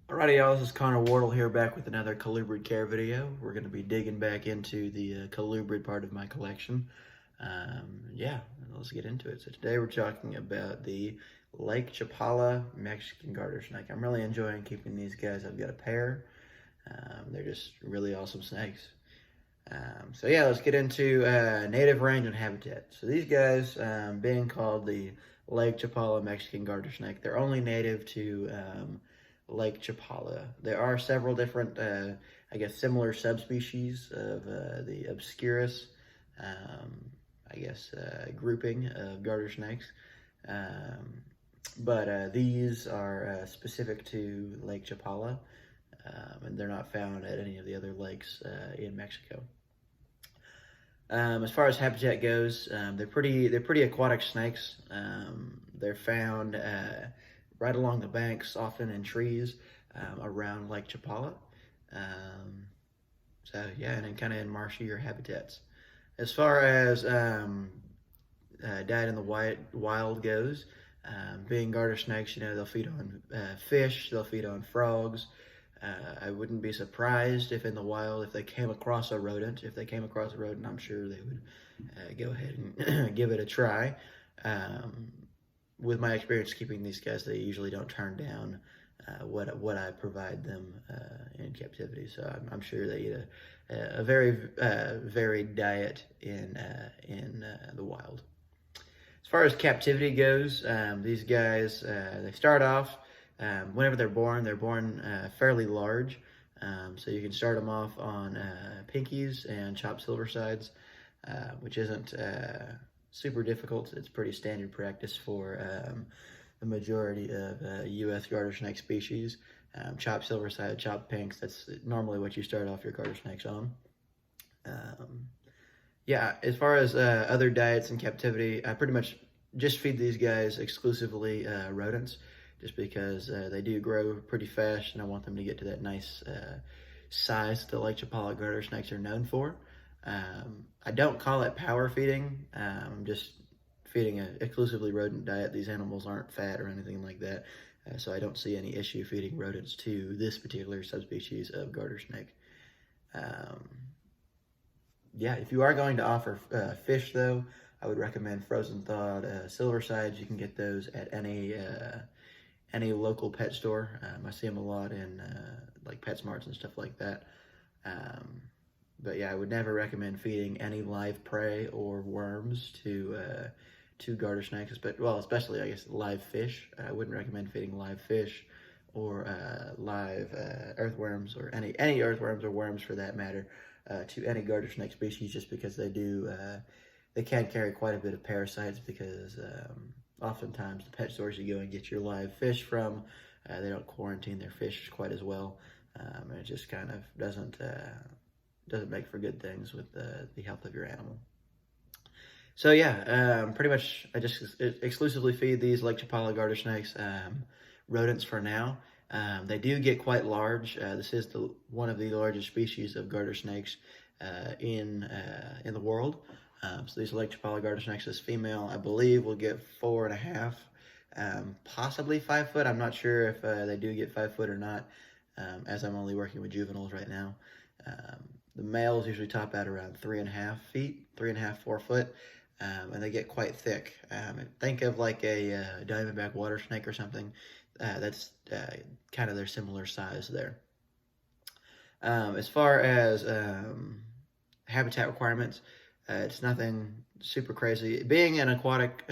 Alrighty, y'all, this is Connor Wardle here, back with another colubrid care video. We're going to be digging back into the colubrid part of my collection. Yeah, let's get into it. So today we're talking about the Lake Chapala Mexican garter snake. I'm really enjoying keeping these guys. I've got a pair. They're just really awesome snakes. So yeah, let's get into native range and habitat. So these guys, being called the Lake Chapala Mexican garter snake, they're only native to Lake Chapala. There are several different, I guess, similar subspecies of the obscurus, grouping of garter snakes. But these are specific to Lake Chapala, and they're not found at any of the other lakes in Mexico. As far as habitat goes, they're pretty aquatic snakes. They're found right along the banks, often in trees around Lake Chapala. So yeah, and then kind of in marshier habitats. As far as diet in the wild goes, being garter snakes, they'll feed on fish, they'll feed on frogs. I wouldn't be surprised if in the wild, if they came across a rodent, I'm sure they would go ahead and give it a try. With my experience keeping these guys, they usually don't turn down what I provide them in captivity. So I'm sure they eat a very varied diet in the wild. As far as captivity goes, these guys, they start off, whenever they're born fairly large. So you can start them off on pinkies and chopped silver sides, which isn't super difficult. It's pretty standard practice for the majority of U.S. garter snake species. Chopped silver side, chopped pinks, that's normally what you start off your garter snakes on. Yeah, as far as other diets in captivity, I pretty much just feed these guys exclusively rodents, just because they do grow pretty fast, and I want them to get to that nice size that the Lake Chapala garter snakes are known for. I don't call it power feeding. I'm just feeding an exclusively rodent diet. These animals aren't fat or anything like that, so I don't see any issue feeding rodents to this particular subspecies of garter snake. Yeah, if you are going to offer fish, though, I would recommend frozen thawed silver sides. You can get those at any local pet store. I see them a lot in like PetSmarts and stuff like that. But yeah, I would never recommend feeding any live prey or worms to garter snakes, but well, especially I guess live fish. I wouldn't recommend feeding live fish or live earthworms, or any earthworms or worms for that matter, to any garter snake species, just because they can carry quite a bit of parasites, because oftentimes the pet stores you go and get your live fish from, they don't quarantine their fish quite as well, and it just kind of doesn't make for good things with the health of your animal. So yeah, pretty much I just exclusively feed these Lake Chapala garter snakes rodents for now. They do get quite large. This is one of the largest species of garter snakes in the world. So these Lake Chapala garter snakes, this female, I believe, will get 4.5, possibly 5 foot. I'm not sure if they do get 5 foot or not, as I'm only working with juveniles right now. The males usually top out around 3.5 feet, 3.5, 4 foot, and they get quite thick. Think of like a diamondback water snake or something. That's kind of their similar size there. As far as habitat requirements, it's nothing super crazy. Being an aquatic,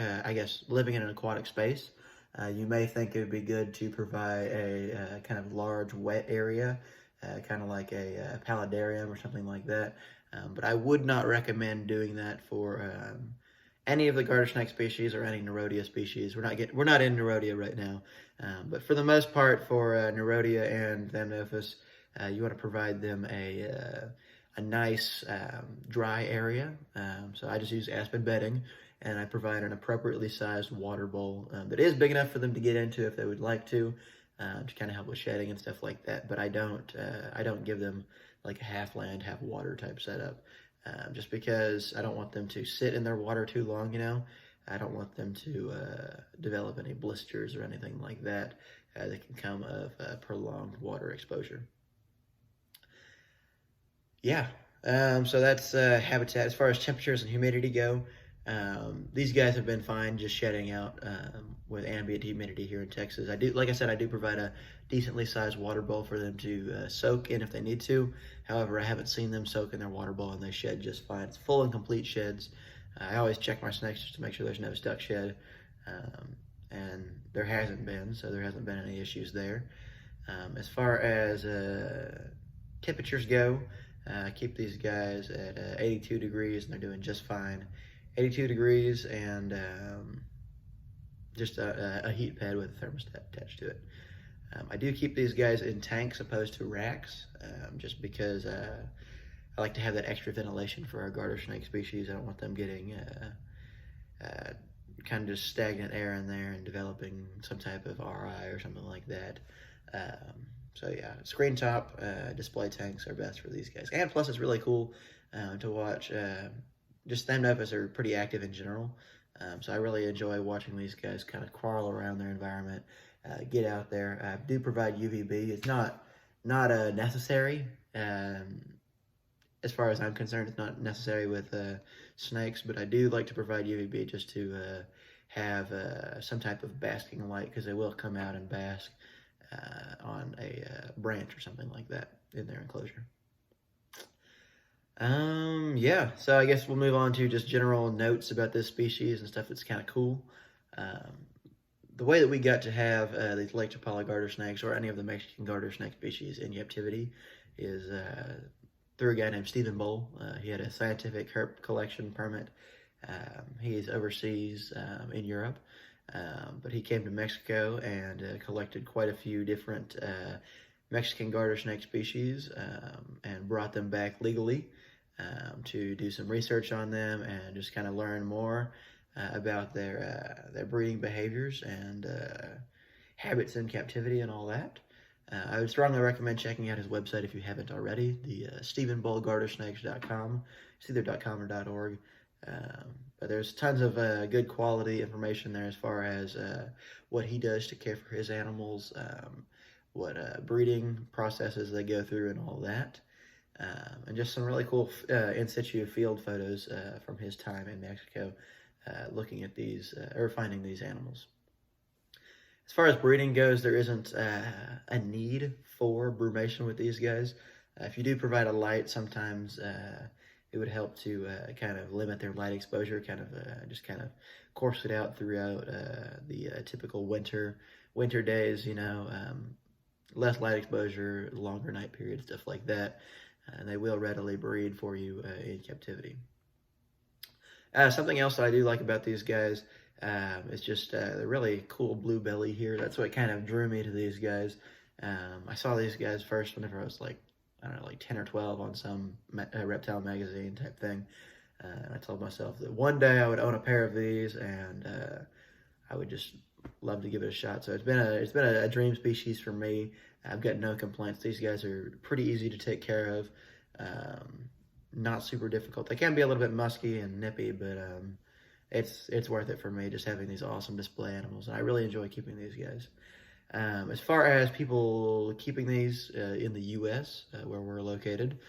living in an aquatic space, you may think it would be good to provide a kind of large wet area, kind of like a paludarium or something like that. But I would not recommend doing that for any of the garter snake species or any Nerodia species. We're not in Nerodia right now, but for the most part, for Nerodia and Thamnophis, you want to provide them a nice dry area. So I just use aspen bedding, and I provide an appropriately sized water bowl that is big enough for them to get into if they would like to kind of help with shedding and stuff like that. But I don't give them like a half land, half water type setup, just because I don't want them to sit in their water too long. I don't want them to develop any blisters or anything like that that can come of prolonged water exposure. Yeah, so that's habitat. As far as temperatures and humidity go, these guys have been fine just shedding out with ambient humidity here in Texas. Like I said, I do provide a decently sized water bowl for them to soak in if they need to. However, I haven't seen them soak in their water bowl and they shed just fine. It's full and complete sheds. I always check my snakes just to make sure there's no stuck shed, and there hasn't been, so there hasn't been any issues there. As far as temperatures go, keep these guys at 82 degrees and they're doing just fine. 82 degrees and just a heat pad with a thermostat attached to it. I do keep these guys in tanks opposed to racks, just because I like to have that extra ventilation for our garter snake species. I don't want them getting kind of just stagnant air in there and developing some type of RI or something like that. So yeah, screen top display tanks are best for these guys. And plus it's really cool to watch. Just Thamnophis are pretty active in general. So I really enjoy watching these guys kind of quarrel around their environment, get out there. I do provide UVB. It's not necessary. As far as I'm concerned, it's not necessary with snakes, but I do like to provide UVB just to have some type of basking light, because they will come out and bask on a branch or something like that in their enclosure. Yeah, so I guess we'll move on to just general notes about this species and stuff that's kind of cool. The way that we got to have these Lake Chapala garter snakes, or any of the Mexican garter snake species, in captivity is through a guy named Stephen Bull. He had a scientific herp collection permit. He's overseas in Europe. But he came to Mexico and collected quite a few different Mexican garter snake species and brought them back legally to do some research on them and just kind of learn more about their breeding behaviors and habits in captivity and all that. I would strongly recommend checking out his website if you haven't already, the StephenBullGarterSnakes.com. It's either .com or .org. But there's tons of good quality information there as far as what he does to care for his animals, what breeding processes they go through and all that. And just some really cool in situ field photos from his time in Mexico looking at these, or finding these animals. As far as breeding goes, there isn't a need for brumation with these guys. If you do provide a light, sometimes it would help to kind of limit their light exposure, just kind of course it out throughout the typical winter days, less light exposure, longer night periods, stuff like that. And they will readily breed for you in captivity. Something else that I do like about these guys is just the really cool blue belly here. That's what kind of drew me to these guys. I saw these guys first whenever I was like 10 or 12 on some reptile magazine type thing. And I told myself that one day I would own a pair of these, and I would just love to give it a shot. So it's been a dream species for me. I've got no complaints. These guys are pretty easy to take care of. Not super difficult. They can be a little bit musky and nippy, but it's worth it for me just having these awesome display animals. And I really enjoy keeping these guys. As far as people keeping these in the U.S., where we're located,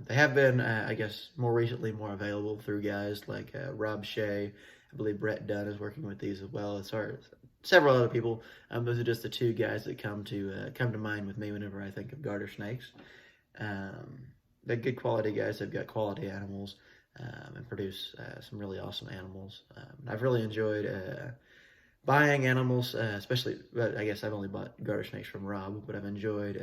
they have been, I guess, more recently more available through guys like Rob Shea. I believe Brett Dunn is working with these as well, as far as several other people. Those are just the two guys that come to mind with me whenever I think of garter snakes. They're good quality guys. They've got quality animals and produce some really awesome animals. I've really enjoyed buying animals, especially, I guess I've only bought garter snakes from Rob, but I've enjoyed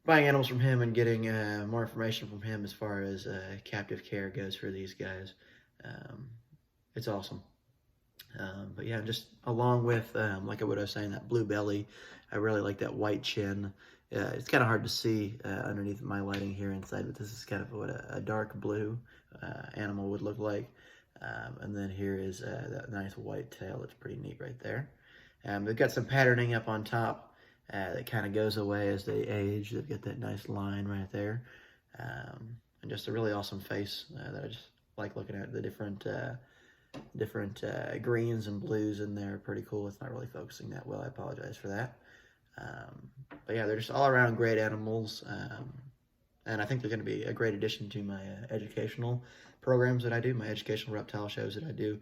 buying animals from him and getting more information from him as far as captive care goes for these guys. It's awesome. But yeah, just along with, like what I was saying, that blue belly, I really like that white chin. It's kind of hard to see underneath my lighting here inside, but this is kind of what a dark blue animal would look like. And then here is that nice white tail. It's pretty neat right there. They've got some patterning up on top that kind of goes away as they age. They've got that nice line right there. And just a really awesome face that I just like looking at, the different different greens and blues in there. Pretty cool. It's not really focusing that well. I apologize for that. But yeah, they're just all around great animals. And I think they're going to be a great addition to my educational programs that I do, my educational reptile shows that I do.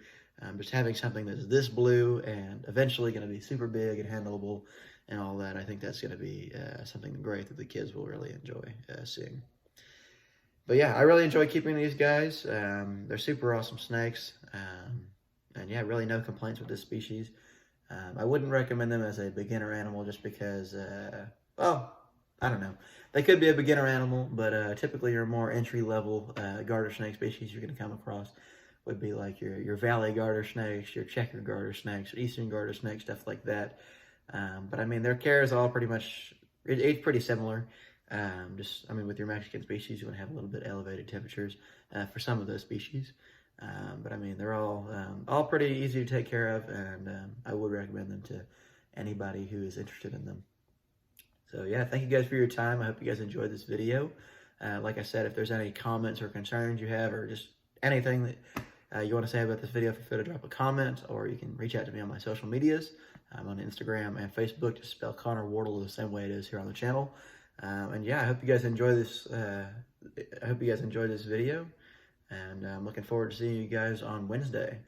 Just having something that's this blue and eventually going to be super big and handleable and all that, I think that's going to be something great that the kids will really enjoy seeing. But yeah, I really enjoy keeping these guys. They're super awesome snakes. And yeah, really no complaints with this species. I wouldn't recommend them as a beginner animal just because, well, I don't know. They could be a beginner animal, but typically your more entry-level garter snake species you're going to come across would be like your valley garter snakes, your checker garter snakes, eastern garter snakes, stuff like that. But I mean, their care is all pretty much, it's pretty similar. I mean, with your Mexican species, you want to have a little bit elevated temperatures for some of those species. But I mean, they're all pretty easy to take care of, and I would recommend them to anybody who is interested in them. So yeah, thank you guys for your time. I hope you guys enjoyed this video. Like I said, if there's any comments or concerns you have, or just anything that you want to say about this video, feel free to drop a comment, or you can reach out to me on my social medias. I'm on Instagram and Facebook. Just spell Connor Wardle the same way it is here on the channel. And yeah, I hope you guys enjoy this. I hope you guys enjoyed this video, and I'm looking forward to seeing you guys on Wednesday.